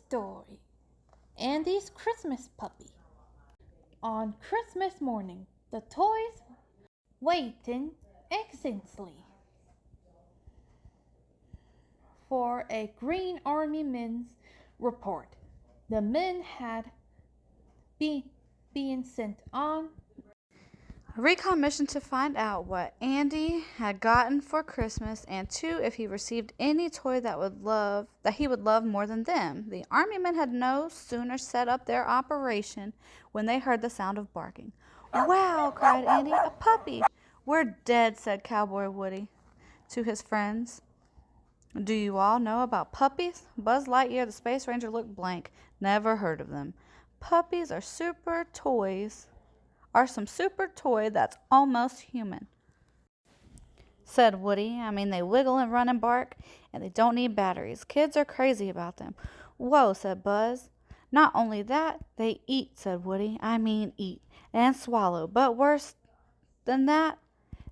story, Andy's Christmas Puppy. On Christmas morning, the toys waiting anxiously for a Green Army men's report. The men had been sent on A recon mission to find out what Andy had gotten for Christmas, and two, if he received any toy that he would love more than them. The army men had no sooner set up their operation when they heard the sound of barking. "Wow!" cried Andy, "a puppy!" "We're dead," said Cowboy Woody to his friends. "Do you all know about puppies?" Buzz Lightyear, the Space Ranger, looked blank. "Never heard of them." "Puppies are some super toy that's almost human," said Woody. "I mean, they wiggle and run and bark, and they don't need batteries. Kids are crazy about them." "Whoa," said Buzz. "Not only that, they eat," said Woody. "I mean eat and swallow, but worse than that,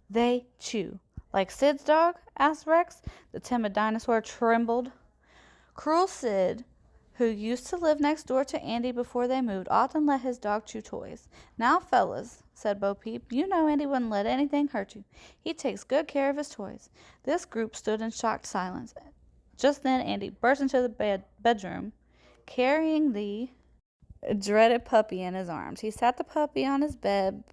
they chew." "Like Sid's dog?" asked Rex. The timid dinosaur trembled. Cruel Sid, who used to live next door to Andy before they moved, often let his dog chew toys. "Now, fellas," said Bo Peep, "you know Andy wouldn't let anything hurt you. He takes good care of his toys." This group stood in shocked silence. Just then Andy burst into the bedroom, carrying the dreaded puppy in his arms. He sat the puppy on his bed,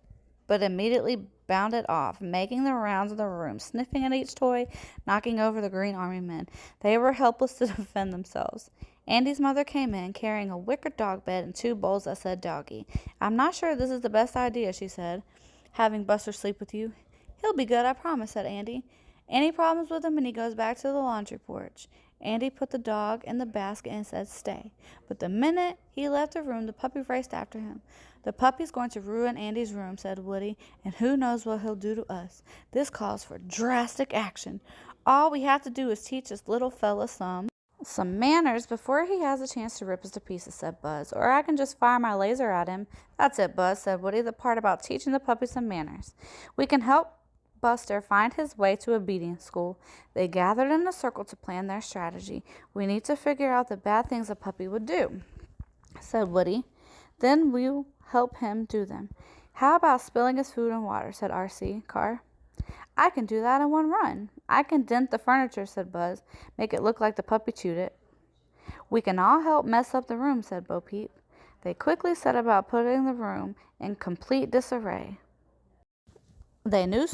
but immediately bounded off, making the rounds of the room, sniffing at each toy, knocking over the Green Army men. They were helpless to defend themselves. Andy's mother came in, carrying a wicker dog bed and two bowls that said "Doggy." "I'm not sure this is the best idea," she said, "having Buster sleep with you." "He'll be good, I promise," said Andy. "Any problems with him and he goes back to the laundry porch." Andy put the dog in the basket and said "Stay." But the minute he left the room, the puppy raced after him. "The puppy's going to ruin Andy's room," said Woody, "and who knows what he'll do to us. This calls for drastic action. All we have to do is teach this little fella some manners before he has a chance to rip us to pieces," said Buzz. "Or I can just fire my laser at him." "That's it, Buzz," said Woody, "the part about teaching the puppy some manners. We can help Buster find his way to obedience school." They gathered in a circle to plan their strategy. "We need to figure out the bad things a puppy would do," said Woody. "Then we'll help him do them." "How about spilling his food and water?" said R.C. Carr. "I can do that in one run." "I can dent the furniture," said Buzz. "Make it look like the puppy chewed it." "We can all help mess up the room," said Bo Peep. They quickly set about putting the room in complete disarray. They no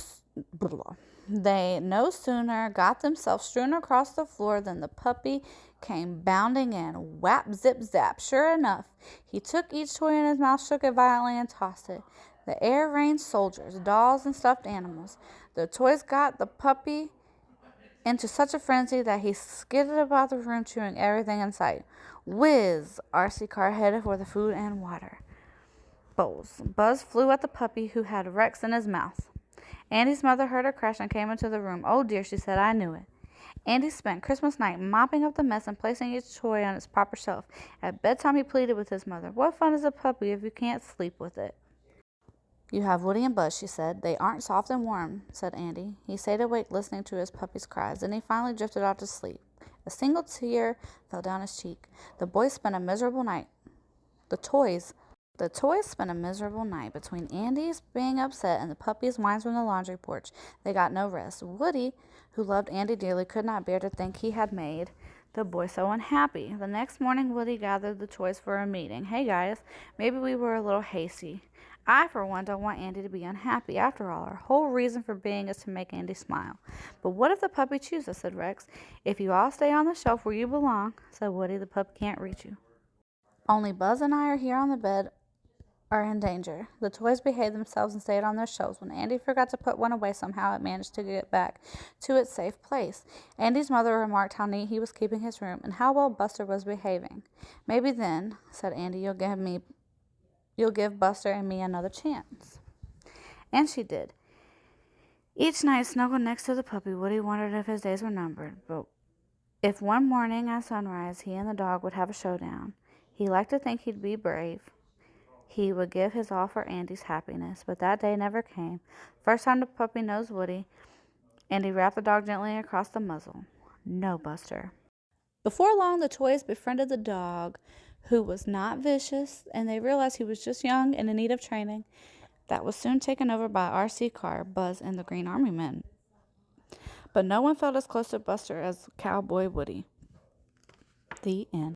sooner got themselves strewn across the floor than the puppy came bounding in. Whap, zip, zap. Sure enough, he took each toy in his mouth, shook it violently, and tossed it. The air rained soldiers, dolls, and stuffed animals. The toys got the puppy into such a frenzy that he skidded about the room, chewing everything in sight. Whiz! R.C. Carr headed for the food and water bowls. Buzz flew at the puppy, who had Rex in his mouth. Andy's mother heard a crash and came into the room. "Oh dear," she said, "I knew it." Andy spent Christmas night mopping up the mess and placing each toy on its proper shelf. At bedtime he pleaded with his mother. "What fun is a puppy if you can't sleep with it?" "You have Woody and Buzz," she said. "They aren't soft and warm," said Andy. He stayed awake listening to his puppy's cries. Then he finally drifted off to sleep. A single tear fell down his cheek. The boys spent a miserable night. The toys spent a miserable night between Andy's being upset and the puppy's whines from the laundry porch. They got no rest. Woody, who loved Andy dearly, could not bear to think he had made the boy so unhappy. The next morning, Woody gathered the toys for a meeting. "Hey guys, maybe we were a little hasty. I, for one, don't want Andy to be unhappy. After all, our whole reason for being is to make Andy smile." "But what if the puppy chews us?" said Rex. "If you all stay on the shelf where you belong," said Woody, "the puppy can't reach you. Only Buzz and I are here on the bed are in danger." The toys behaved themselves and stayed on their shelves. When Andy forgot to put one away, somehow it managed to get back to its safe place. Andy's mother remarked how neat he was keeping his room and how well Buster was behaving. "Maybe then," said Andy, you'll give Buster and me another chance." And she did. Each night, snuggled next to the puppy, Woody wondered if his days were numbered, but if one morning at sunrise he and the dog would have a showdown. He liked to think he'd be brave. He would give his all for Andy's happiness, but that day never came. First time the puppy nosed Woody, Andy wrapped the dog gently across the muzzle. "No, Buster." Before long, the toys befriended the dog, who was not vicious, and they realized he was just young and in need of training. That was soon taken over by RC car, Buzz, and the Green Army Men. But no one felt as close to Buster as Cowboy Woody. The end.